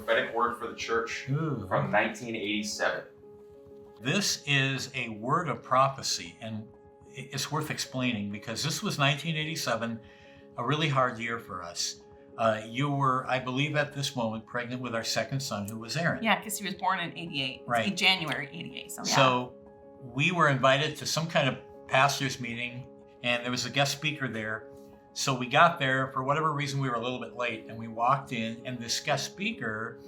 prophetic word for the church Ooh. from 1987. This is a word of prophecy, and it's worth explaining because this was 1987, a really hard year for us. You were, I believe, at this moment pregnant with our second son, who was Aaron. Yeah, because he was born in 88. Right. In January 88. So, yeah. So we were invited to some kind of pastor's meeting, and there was a guest speaker there. So we got there. For whatever reason, we were a little bit late, and we walked in, and this guest speaker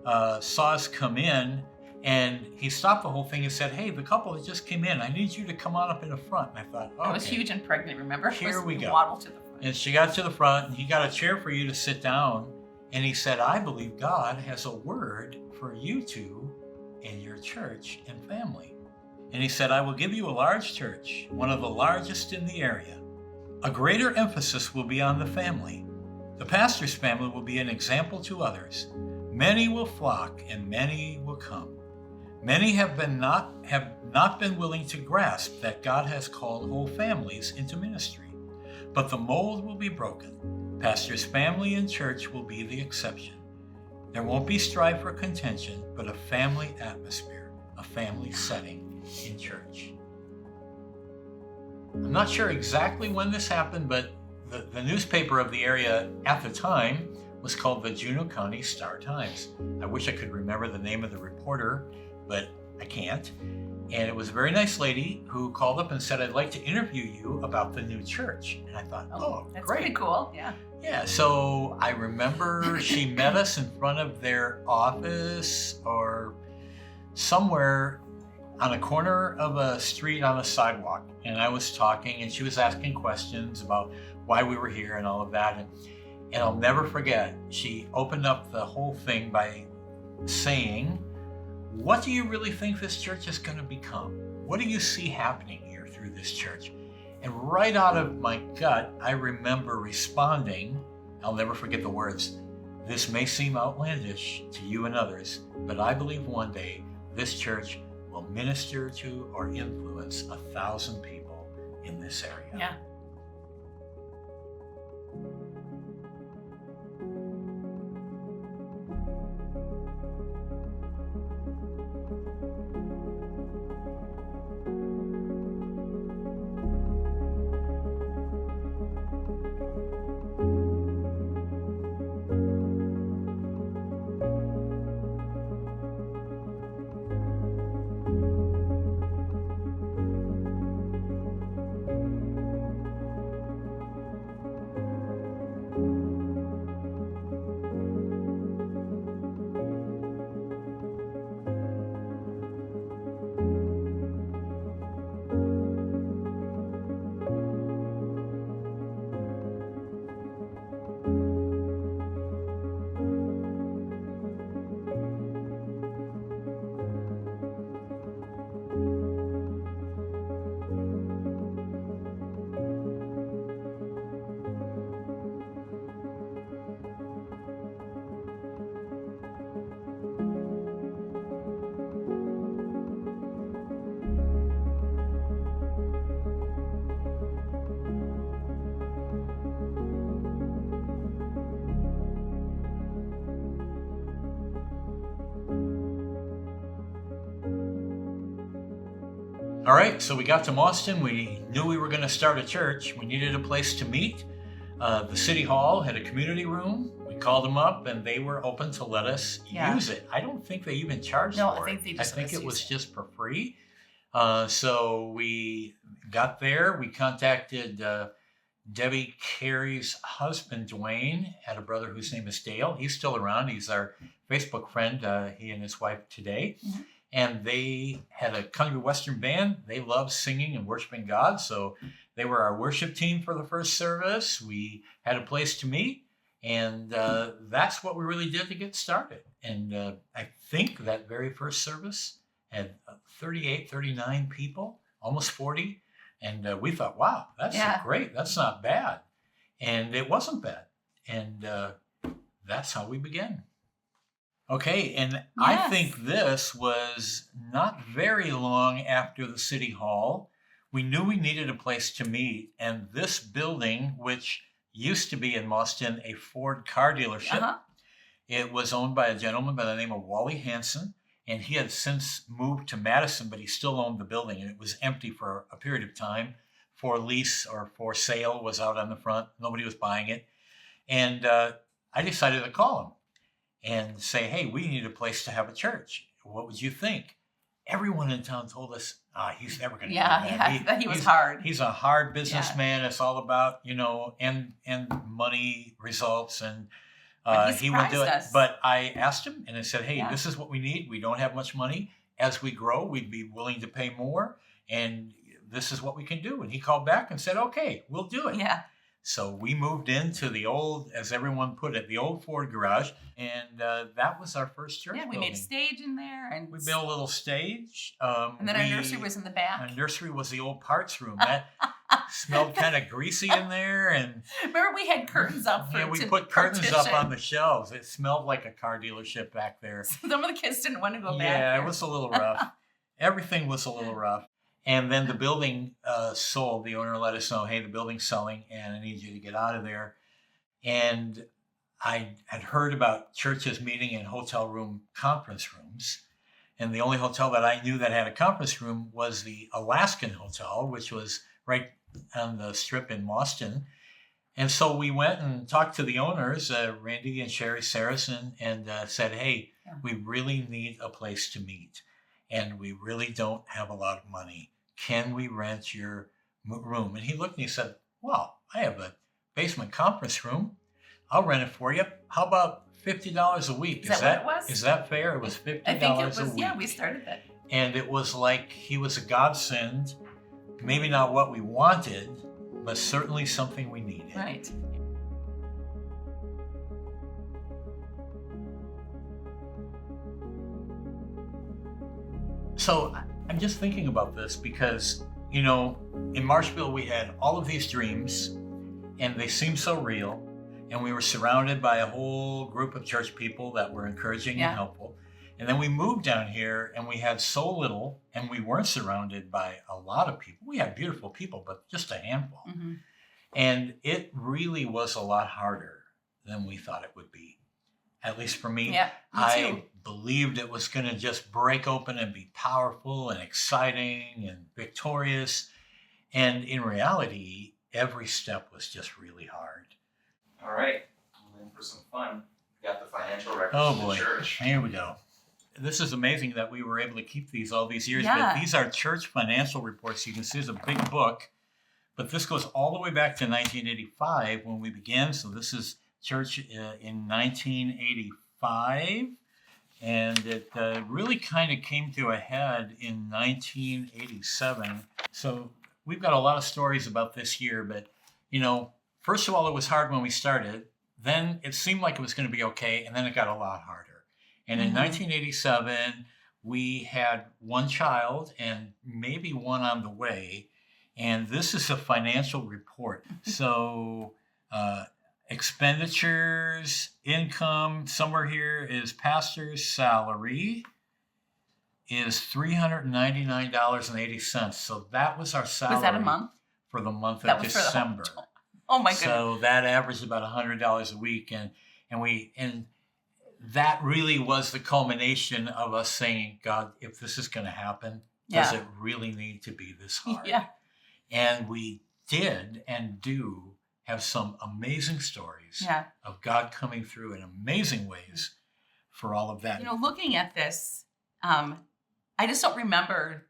saw us come in, and he stopped the whole thing and said, "Hey, the couple that just came in, I need you to come on up in the front." And I thought, okay. I was huge and pregnant, remember? Here we go. Waddle to the front. And she got to the front, and he got a chair for you to sit down, and he said, "I believe God has a word for you two and your church and family." And he said, "I will give you a large church, one of the largest in the area. A greater emphasis will be on the family. The pastor's family will be an example to others. Many will flock and many will come. Many have not been willing to grasp that God has called whole families into ministry. But the mold will be broken. Pastor's family and church will be the exception. There won't be strife or contention, but a family atmosphere, a family setting in church." I'm not sure exactly when this happened, but the newspaper of the area at the time was called the Juneau County Star-Times. I wish I could remember the name of the reporter, but I can't. And it was a very nice lady who called up and said, "I'd like to interview you about the new church." And I thought, oh, That's great. pretty cool. Yeah. Yeah, so I remember she met us in front of their office or somewhere on a corner of a street on a sidewalk. And I was talking, and she was asking questions about why we were here and all of that. And I'll never forget, she opened up the whole thing by saying, "What do you really think this church is going to become? What do you see happening here through this church?" And right out of my gut, I remember responding, I'll never forget the words, "This may seem outlandish to you and others, but I believe one day this church will minister to or influence 1,000 people in this area." Yeah. All right, so we got to Mauston. We knew we were going to start a church. We needed a place to meet. The city hall had a community room. We called them up, and they were open to let us use it. I don't think they even charged No, for I think it. they just I think let us it was use it. just for free. So we got there. We contacted Debbie Carey's husband, Dwayne, had a brother whose name is Dale. He's still around. He's our Facebook friend, he and his wife today. Mhm. And they had a country western band. They love singing and worshiping God. So they were our worship team for the first service. We had a place to meet. And that's what we really did to get started. And I think that very first service had 38, 39 people, almost 40. And we thought, wow, that's great. That's not bad. And it wasn't bad. And that's how we began. Okay, and I think this was not very long after the City Hall. We knew we needed a place to meet. And this building, which used to be in Mauston a Ford car dealership, It was owned by a gentleman by the name of Wally Hansen, and he had since moved to Madison, but he still owned the building, and it was empty for a period of time. For lease or for sale was out on the front. Nobody was buying it. And I decided to call him and say, hey, we need a place to have a church. What would you think? Everyone in town told us, he's never going to do that. Yeah, he was hard. He's a hard businessman. It's all about, and money results, and But he would do it. us. But I asked him, and I said, hey, Yeah. this is what we need. We don't have much money. As we grow, we'd be willing to pay more, and this is what we can do. And he called back and said, okay, we'll do it. Yeah. So we moved into the old, as everyone put it, the old Ford garage, and that was our first church Yeah, we building. made a stage in there, and We built a little stage. and then our nursery was in the back. Our nursery was the old parts room. That smelled kind of greasy in there, and Remember, we had curtains up for we to put curtains partition. up on the shelves. It smelled like a car dealership back there. Some of the kids didn't want to go back. Yeah, there. it was a little rough. Everything was a little rough. And then the building sold. The owner let us know, hey, the building's selling, and I need you to get out of there. And I had heard about churches meeting in hotel room conference rooms. And the only hotel that I knew that had a conference room was the Alaskan Hotel, which was right on the strip in Boston. And so we went and talked to the owners, Randy and Sherry Saracen, and said, hey, we really need a place to meet. And we really don't have a lot of money. Can we rent your room? And he looked and he said, well, I have a basement conference room. I'll rent it for you. How about $50 a week? Is that what it was? Is that fair? It was $50 I think it was. a week. Yeah, we started that. And it was like he was a godsend. Maybe not what we wanted, but certainly something we needed. Right. So I'm just thinking about this because, in Marshville we had all of these dreams and they seemed so real. And we were surrounded by a whole group of church people that were encouraging Yeah. and helpful. And then we moved down here and we had so little and we weren't surrounded by a lot of people. We had beautiful people, but just a handful. Mm-hmm. And it really was a lot harder than we thought it would be. At least for me. Yeah, me I too. believed it was going to just break open and be powerful and exciting and victorious. And in reality, every step was just really hard. All right. And then for some fun, we got the financial records Oh of the boy, church. here we go. This is amazing that we were able to keep these all these years, Yeah. but these are church financial reports. You can see there's a big book, but this goes all the way back to 1985 when we began. So this is church in 1985, and it really kind of came to a head in 1987. So we've got a lot of stories about this year, but first of all, it was hard when we started. Then it seemed like it was going to be okay, and then it got a lot harder. And in 1987, we had one child and maybe one on the way. And this is a financial report. So expenditures, income, somewhere here is pastor's salary is $399.80. So that was our salary. Was that a month? For the month That of was for the whole- December. Oh my goodness. So that averaged about $100 a week, and that really was the culmination of us saying, God, if this is going to happen, does it really need to be this hard? Yeah. And we did and do have some amazing stories Yeah. of God coming through in amazing ways for all of that. Looking at this, I just don't remember.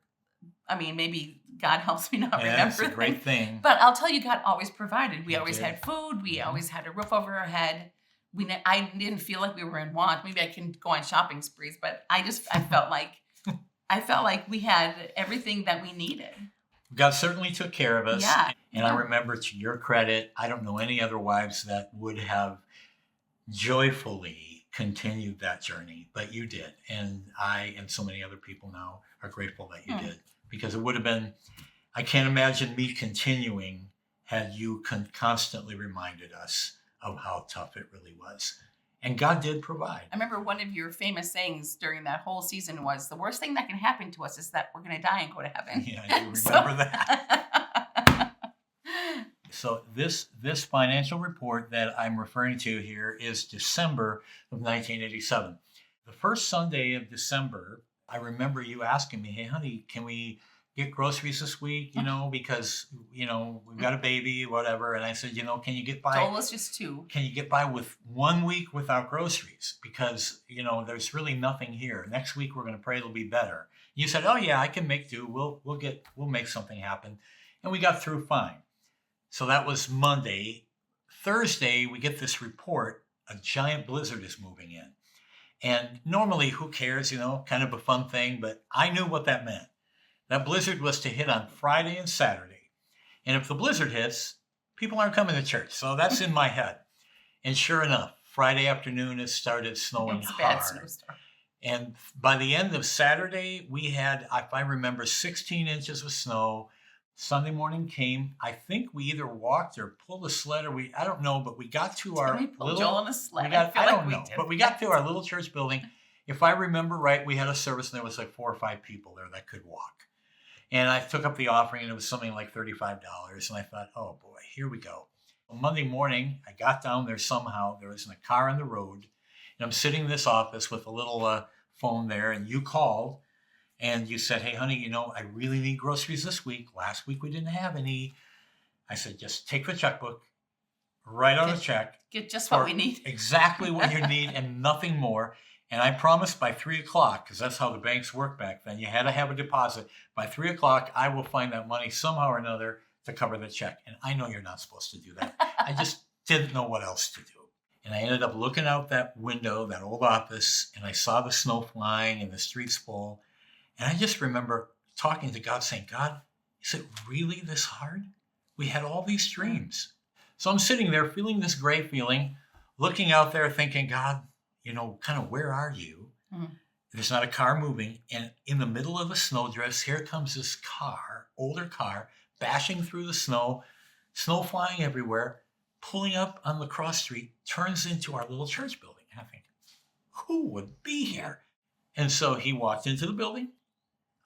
I mean, maybe God helps me not Yeah, remember it's a great things. thing. But I'll tell you, God always provided. We He always did. had food. We always had a roof over our head. I didn't feel like we were in want. Maybe I can go on shopping sprees, but I felt like we had everything that we needed. God certainly took care of us. Yeah. And I remember, to your credit, I don't know any other wives that would have joyfully continued that journey, but you did. And I and so many other people now are grateful that you did, because it would have been, I can't imagine me continuing had you constantly reminded us of how tough it really was. And God did provide. I remember one of your famous sayings during that whole season was, the worst thing that can happen to us is that we're going to die and go to heaven. Yeah, I do remember that. So this financial report that I'm referring to here is December of 1987. The first Sunday of December, I remember you asking me, "Hey, honey, can we get groceries this week? Because we've got a baby, whatever." And I said, can you get by? Joel was just 2. Can you get by with 1 week without groceries? Because, there's really nothing here. Next week, we're going to pray it'll be better. You said, "Oh yeah, I can make do. We'll make something happen." And we got through fine. So that was Monday. Thursday, we get this report, a giant blizzard is moving in. And normally, who cares, kind of a fun thing, but I knew what that meant. That blizzard was to hit on Friday and Saturday. And if the blizzard hits, people aren't coming to church. So that's in my head. And sure enough, Friday afternoon, it started snowing It's a bad hard. snowstorm. And by the end of Saturday, we had, if I remember, 16 inches of snow. Sunday morning came. I think we either walked or pulled a sled, or I don't know, but we got to our Can we pull little. Joel on a sled? I feel don't like we know, did. but we got to our little church building. If I remember right, we had a service and there was like 4 or 5 people there that could walk. And I took up the offering and it was something like $35. And I thought, oh boy, here we go. Monday morning, I got down there somehow. There wasn't a car on the road. And I'm sitting in this office with a little phone there, and you called and you said, "Hey, honey, I really need groceries this week. Last week we didn't have any." I said, "Just take the checkbook, write out a check. Get just what for we need. Exactly what you need and nothing more. And I promised by 3 o'clock, because that's how the banks worked back then, you had to have a deposit. By 3 o'clock, I will find that money somehow or another to cover the check." And I know you're not supposed to do that. I just didn't know what else to do. And I ended up looking out that window, that old office, and I saw the snow flying and the streets full. And I just remember talking to God, saying, "God, is it really this hard? We had all these dreams." So I'm sitting there feeling this great feeling, looking out there thinking, "God, kind of where are you?" Mhm. There's not a car moving. And in the middle of the snowdrifts, here comes this older car, bashing through the snow flying everywhere, pulling up on La Crosse Street, turns into our little church building. And I think, who would be here? And so he walked into the building.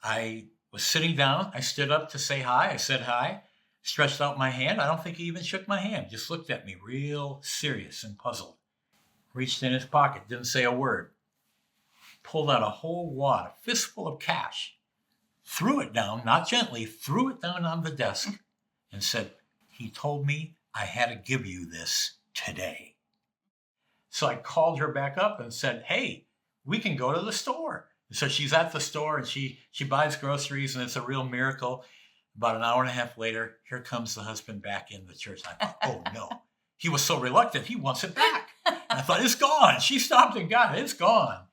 I was sitting down. I stood up to say hi. I said hi, stretched out my hand. I don't think he even shook my hand, just looked at me real serious and puzzled. Reached in his pocket, didn't say a word. Pulled out a whole wad, a fistful of cash, threw it down, not gently, threw it down on the desk and said, "He told me I had to give you this today." So I called her back up and said, "Hey, we can go to the store." And so she's at the store and she buys groceries, and it's a real miracle. About an hour and a half later, here comes the husband back in the church. I thought, oh no. He was so reluctant, he wants it back. And I thought, it's gone. She stopped and got it. It's gone.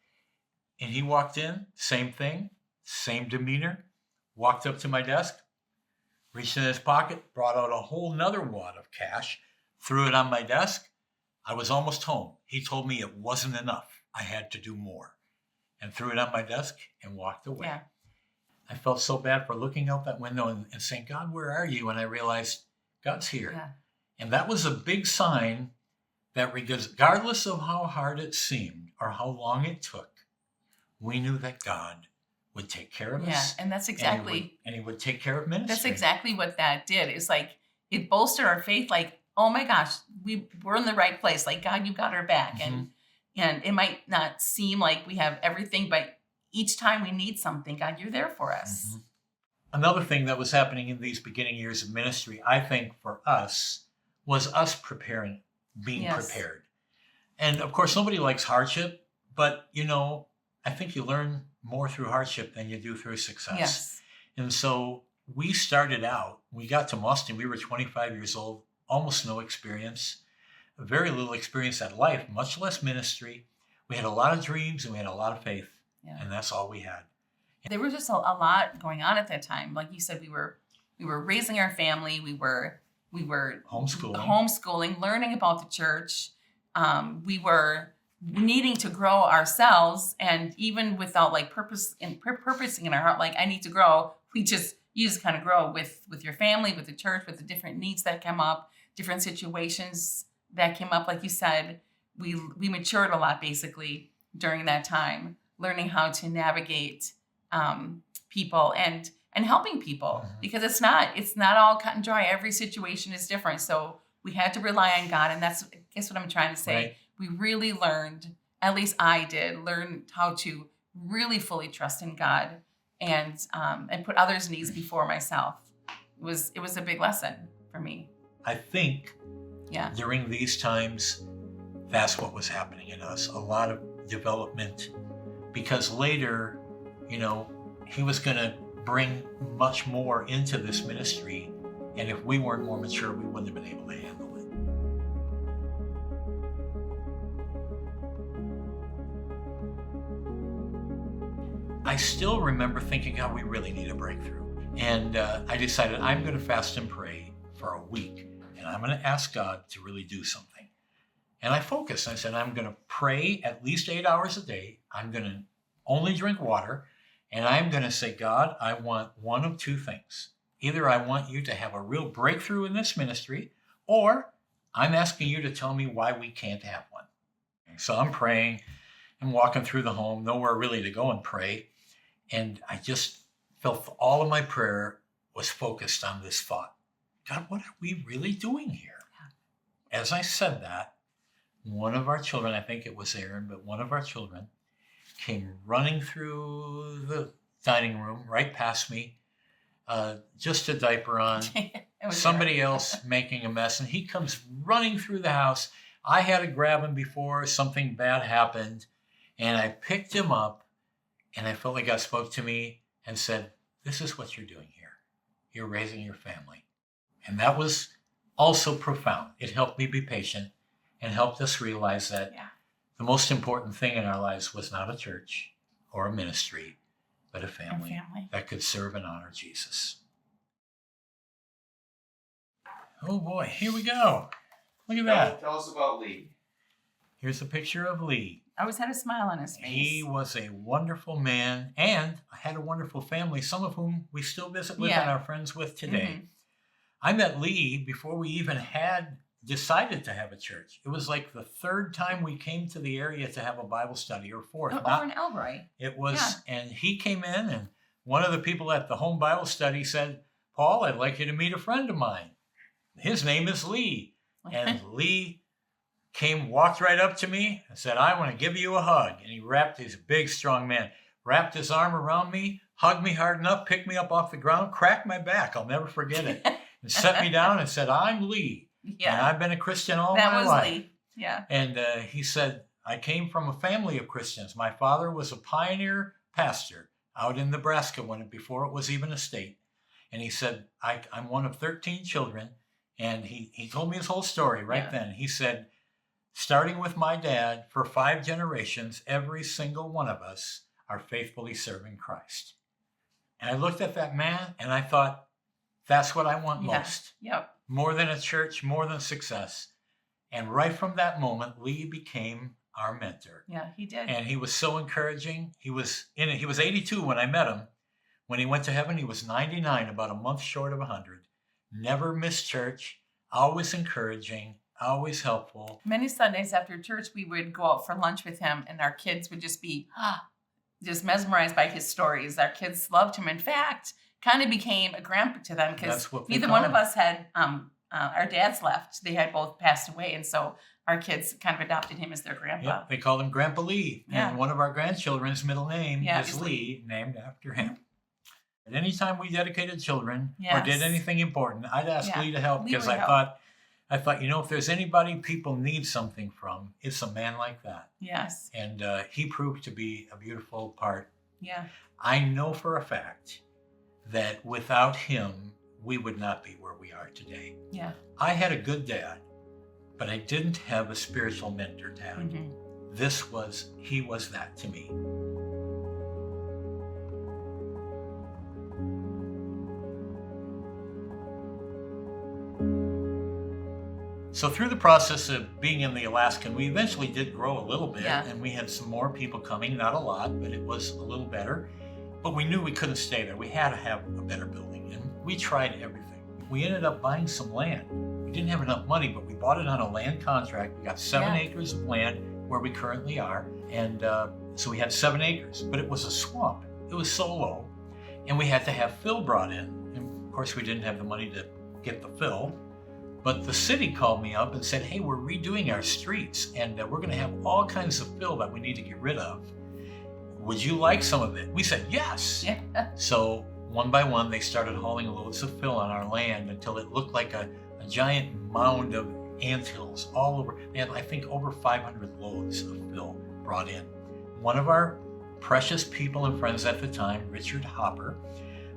And he walked in, same thing, same demeanor, walked up to my desk, reached in his pocket, brought out a whole nother wad of cash, threw it on my desk. I was almost home. He told me it wasn't enough. I had to do more. And threw it on my desk and walked away. Yeah. I felt so bad for looking out that window and saying, "God, where are you?" And I realized God's here. Yeah. And that was a big sign that regardless of how hard it seemed or how long it took, we knew that God would take care of Yeah. us. And that's And exactly he would take care of ministry. that's exactly what that did. It's like it bolstered our faith, like, oh my gosh, we're in the right place. Like, God, you got our back. And it might not seem like we have everything, but each time we need something, God, you're there for us. Mhm. Another thing that was happening in these beginning years of ministry, I think for us, was us preparing, being Yes. prepared. And of course, nobody likes hardship, but I think you learn more through hardship than you do through success. Yes. And so we started out, we got to Mustin, we were 25 years old, almost no experience, very little experience at life, much less ministry. We had a lot of dreams and we had a lot of faith, Yeah. and that's all we had. There was just a lot going on at that time. Like you said, we were raising our family. We were homeschooling, learning about the church. We were needing to grow ourselves, and even without like purposing in our heart, like I need to grow. You just kind of grow with your family, with the church, with the different needs that come up, different situations that came up. Like you said, we matured a lot basically during that time, learning how to navigate people. And and helping people, Mhm. because it's not all cut and dry. Every situation is different. So we had to rely on God. And that's, I guess what I'm trying to say. Right. We really learned, at least I did, learn how to really fully trust in God and put others' needs before myself. It was a big lesson for me. I think Yeah. during these times, that's what was happening in us. A lot of development, because later, he was going to bring much more into this ministry. And if we weren't more mature, we wouldn't have been able to handle it. I still remember thinking, God, we really need a breakthrough. And I decided I'm going to fast and pray for a week. And I'm going to ask God to really do something. And I focused. I said, I'm going to pray at least 8 hours a day. I'm going to only drink water. And I'm going to say, God, I want one of two things. Either I want you to have a real breakthrough in this ministry, or I'm asking you to tell me why we can't have one. So I'm praying and walking through the home, nowhere really to go and pray. And I just felt all of my prayer was focused on this thought. God, what are we really doing here? As I said that, one of our children, I think it was Aaron, but one of our children came running through the dining room right past me, just a diaper on, somebody else making a mess, and he comes running through the house. I had to grab him before something bad happened, and I picked him up, and I felt like God spoke to me and said, this is what you're doing here. You're raising your family. And that was also profound. It helped me be patient and helped us realize that the most important thing in our lives was not a church or a ministry, but a family that could serve and honor Jesus. Oh boy, here we go. Look at that. Tell us about Lee. Here's a picture of Lee. I always had a smile on his face. He was a wonderful man and had a wonderful family, some of whom we still visit with and are friends with today. Mm-hmm. I met Lee before we even had decided to have a church. It was like the third time we came to the area to have a Bible study, or fourth. Over in Elroy. It was, and he came in, and one of the people at the home Bible study said, Paul, I'd like you to meet a friend of mine. His name is Lee. And Lee walked right up to me and said, I want to give you a hug. And he's a big, strong man, wrapped his arm around me, hugged me hard enough, picked me up off the ground, cracked my back. I'll never forget it. And set me down and said, I'm Lee. Yeah. And I've been a Christian all my life. That was Lee. Yeah. And he said, I came from a family of Christians. My father was a pioneer pastor out in Nebraska before it was even a state. And he said, I'm one of 13 children. And he told me his whole story then. He said, starting with my dad, for 5 generations, every single one of us are faithfully serving Christ. And I looked at that man and I thought, that's what I want most. Yep. More than a church, more than success. And right from that moment, Lee became our mentor. Yeah, he did. And he was so encouraging. He was 82 when I met him. When he went to heaven, he was 99, about a month short of 100. Never missed church, always encouraging, always helpful. Many Sundays after church, we would go out for lunch with him, and our kids would just be just mesmerized by his stories. Our kids loved him. In fact, kind of became a grandpa to them, because neither one of us had, our dads left. They had both passed away. And so our kids kind of adopted him as their grandpa. Yep, they called him Grandpa Lee. Yeah. And one of our grandchildren's middle name is is Lee, named after him. And anytime we dedicated children or Yes. did anything important, I'd ask Lee to help, Lee because would I help. thought, if there's anybody people need something from, it's a man like that. Yes. And he proved to be a beautiful part. Yeah. I know for a fact that without him, we would not be where we are today. Yeah. I had a good dad, but I didn't have a spiritual mentor dad. Mm-hmm. He was that to me. So through the process of being in the Alaskan, we eventually did grow a little bit, and we had some more people coming, not a lot, but it was a little better. But we knew we couldn't stay there. We had to have a better building, and we tried everything. We ended up buying some land. We didn't have enough money, but we bought it on a land contract. We got 7 acres of land where we currently are, and so we had 7 acres, but it was a swamp. It was so low. and we had to have fill brought in. And of course, we didn't have the money to get the fill, but the city called me up and said, hey, we're redoing our streets, and we're going to have all kinds of fill that we need to get rid of. Would you like some of it? We said yes. Yeah. So one by one, they started hauling loads of fill on our land until it looked like a giant mound of anthills all over. They had, I think, over 500 loads of fill brought in. One of our precious people and friends at the time, Richard Hopper,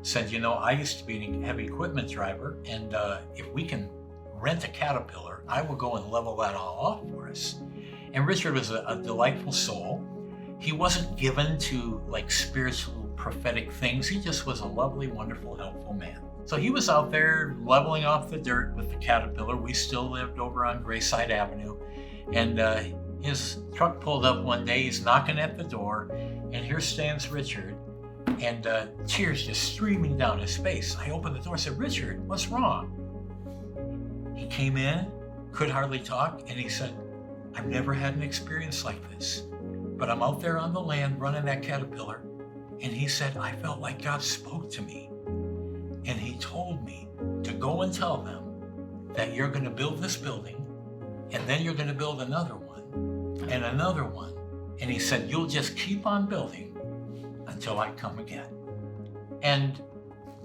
said, I used to be a heavy equipment driver, and if we can rent a Caterpillar, I will go and level that all off for us. And Richard was a delightful soul. He wasn't given to like spiritual prophetic things. He just was a lovely, wonderful, helpful man. So he was out there leveling off the dirt with the Caterpillar. We still lived over on Grayside Avenue. And his truck pulled up one day. He's knocking at the door, and here stands Richard, and tears just streaming down his face. I opened the door and said, Richard, what's wrong? He came in, could hardly talk, and he said, I've never had an experience like this, but I'm out there on the land running that Caterpillar. And he said, I felt like God spoke to me. And he told me to go and tell them that you're going to build this building, and then you're going to build another one, and another one. And he said, you'll just keep on building until I come again. And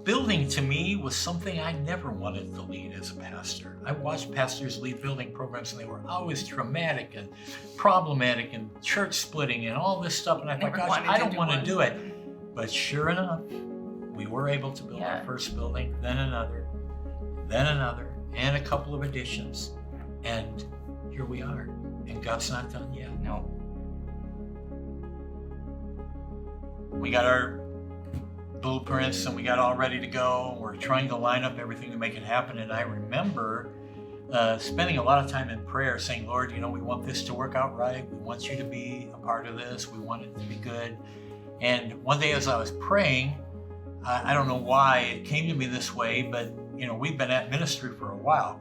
building to me was something I never wanted to lead as a pastor. I watched pastors lead building programs, and they were always traumatic and problematic and church splitting and all this stuff. And I thought, Never gosh, wanted I to don't do want to one. do it. But sure enough, we were able to build Yeah. our first building, then another, and a couple of additions. And here we are. And God's not done yet. No. We got our blueprints and we got all ready to go. We're trying to line up everything to make it happen. And I remember spending a lot of time in prayer saying, Lord, we want this to work out right. We want you to be a part of this. We want it to be good. And one day as I was praying, I don't know why it came to me this way, but we've been at ministry for a while.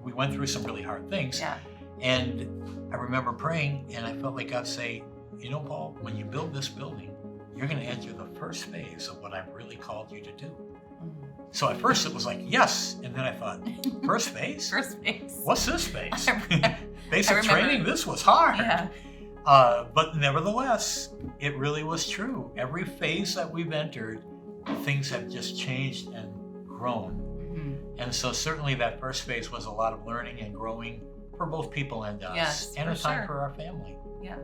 We went through some really hard things. Yeah. And I remember praying, and I felt like God say, Paul, when you build this building, you're going to enter the first phase of what I've really called you to do. So at first it was like, yes. And then I thought, first phase? First phase. What's this phase? I Basic remember- training? This was hard. Yeah. But nevertheless, it really was true. Every phase that we've entered, things have just changed and grown. Mhm. And so certainly that first phase was a lot of learning and growing for both people and us, Yes, and a for time sure. for our family. Yeah.